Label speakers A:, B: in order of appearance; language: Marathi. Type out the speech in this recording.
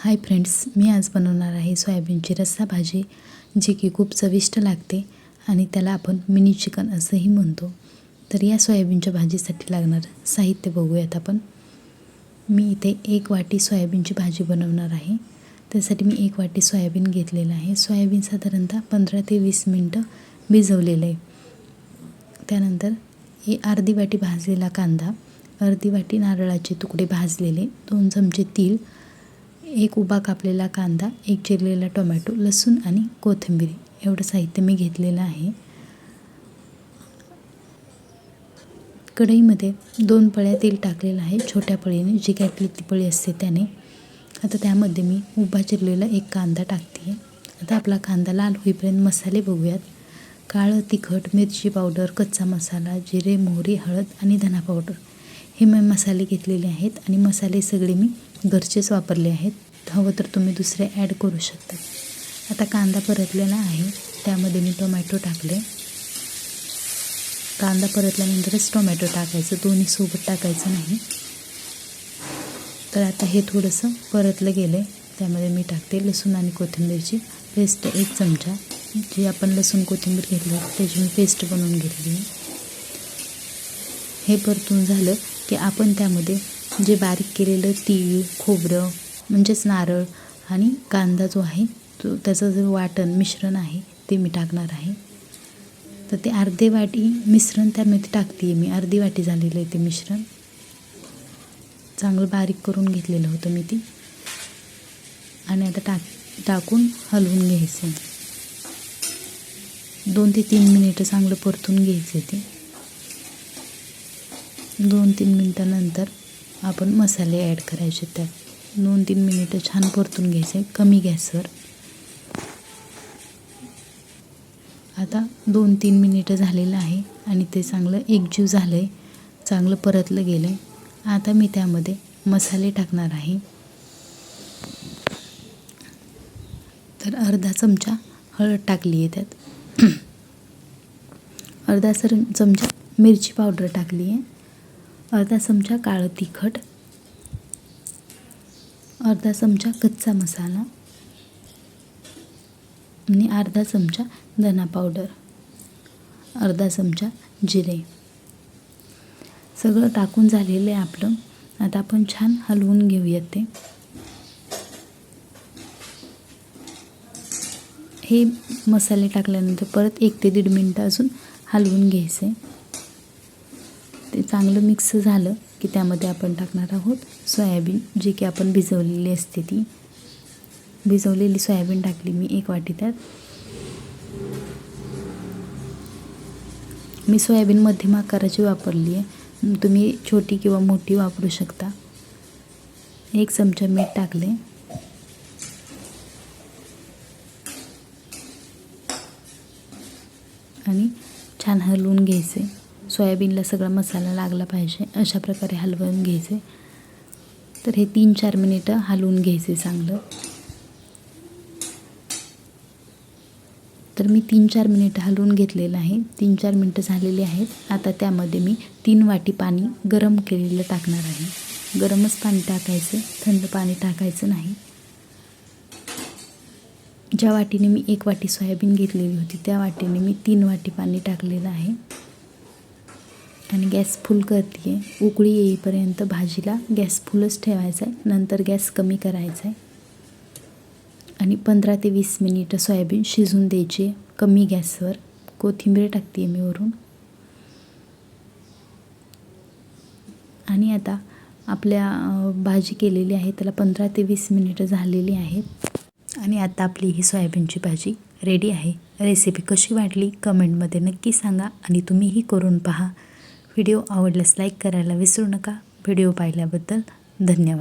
A: हाय फ्रेंड्स, मी आज बनवणार आहे सोयाबीनची रस्सा भाजी, जी की खूप चविष्ट लागते आणि त्याला आपण मिनी चिकन असंही म्हणतो। तर या सोयाबीनच्या भाजीसाठी लागणारं साहित्य बघूयात आपण। मी इथे 1 वाटी सोयाबीनची भाजी बनवणार आहे। त्यासाठी मी 1 वाटी सोयाबीन घेतलेलं आहे। सोयाबीन साधारणतः 15 ते 20 मिनिटं भिजवलेलं आहे। त्यानंतर हे अर्धी वाटी भाजलेला कांदा, अर्धी वाटी नारळाचे तुकडे भाजलेले, 2 चमचे तीळ, 1 उभा कापलेला कांदा, 1 चिरलेला टोमॅटो, लसूण आणि कोथिंबीर एवढं साहित्य मी घेतलेलं आहे। कढईमध्ये 2 पळ्या तेल टाकलेलं आहे, छोट्या पळीने, जी काही आपली ती पळी असते त्याने। आता त्यामध्ये मी उभा चिरलेला 1 कांदा टाकते। आता आपला कांदा लाल होईपर्यंत मसाले बघूयात। काळं तिखट, मिरची पावडर, कच्चा मसाला, जिरे, मोहरी, हळद आणि धना पावडर हे मी मसाले घेतलेले आहेत आणि मसाले सगळे मी घरचेच वापरले आहेत। हवं तर तुम्ही दुसरे ॲड करू शकता। आता कांदा परतलेला आहे, त्यामध्ये मी टोमॅटो टाकले। कांदा परतल्यानंतरच टोमॅटो टाकायचं, दोन्ही सोबत टाकायचं नाही। तर आता हे थोडंसं परतलं गेलं, त्यामध्ये मी टाकते लसूण आणि कोथिंबीरची पेस्ट 1 चमचा, जी आपण लसूण कोथिंबीर घेतली त्याची मी पेस्ट बनवून घेतली आहे। हे परतून झालं की आपण त्यामध्ये जे बारीक केलेलं तीळ, खोबरं म्हणजेच नारळ आणि कांदा जो आहे तो त्याचं जे वाटण मिश्रण आहे ते मी टाकणार आहे। तर ते अर्धी वाटी मिश्रण त्यामध्ये टाकते मी, अर्धी वाटी झालेलं आहे ते मिश्रण। चांगलं बारीक करून घेतलेलं होतं मी ती, आणि आता टाकून हलवून घ्यायचं। 2 ते 3 मिनिटं चांगलं परतून घ्यायचं ते। 2-3 मिनिटानंतर आपण मसाले ॲड करायचे त्यात। 2-3 मिनिटं छान परतून घ्यायचे कमी गॅसवर। आता 2-3 मिनिटं झालेलं आहे आणि ते चांगलं एकजीव झालं आहे, चांगलं परतलं गेलं आहे। आता मी त्यामध्ये मसाले टाकणार आहे। तर अर्धा चमचा हळद टाकली आहे त्यात, अर्धा चमचा मिरची पावडर टाकली आहे, अर्धा चमचा काळं तिखट, अर्धा चमचा कच्चा मसाला आणि अर्धा चमचा धना पावडर, अर्धा चमचा जिरे। सगळं टाकून झालेलं आहे आपलं। आता आपण छान हलवून घेऊयात ते। हे मसाले टाकल्यानंतर परत 1 ते 1.5 मिनिटं अजून हलवून घ्यायचे। ते चांगलं मिक्स झालं की त्यामध्ये आपण टाकणार आहोत सोयाबीन, जी की आपण भिजवलेली असते ती। भिजवलेली सोयाबीन टाकली मी 1 वाटी त्यात। मी सोयाबीन मध्यम आकाराची वापरली आहे, तुम्ही छोटी किंवा मोठी वापरू शकता। 1 चमचा मीठ टाकले आणि छान हलवून घ्यायचे। सोयाबीनला सगळा मसाला लागला पाहिजे, अशा प्रकारे हलवून घ्यायचे। तर हे 3-4 मिनिटं हलवून घ्यायचे चांगलं। तर मी 3-4 मिनिटं हलवून घेतलेलं आहे, 3-4 मिनिटं झालेली आहेत। आता त्यामध्ये मी 3 वाटी पाणी गरम केलेलं टाकणार आहे। गरमच पाणी टाकायचं, थंड पाणी टाकायचं नाही। ज्या वाटीने मी 1 वाटी सोयाबीन घेतलेली होती त्या वाटीने मी 3 वाटी पाणी टाकलेलं आहे आणि गॅस फुल करते आहे। उकळी येईपर्यंत भाजीला गॅस फुलच ठेवायचा आहे, नंतर गॅस कमी करायचा आहे आणि 15 ते 20 मिनिटं सोयाबीन शिजून द्यायचे कमी गॅसवर। कोथिंबीर टाकते मी वरून। आणि आता आपल्या भाजी केलेली आहे त्याला 15 ते 20 मिनिटं झालेली आहेत आणि आता आपली ही सोयाबीनची भाजी रेडी आहे। रेसिपी कशी वाटली कमेंटमध्ये नक्की सांगा आणि तुम्हीही करून पहा। व्हिडिओ आवडल्यास लाईक करायला विसरू नका। व्हिडिओ पाहिल्याबद्दल धन्यवाद।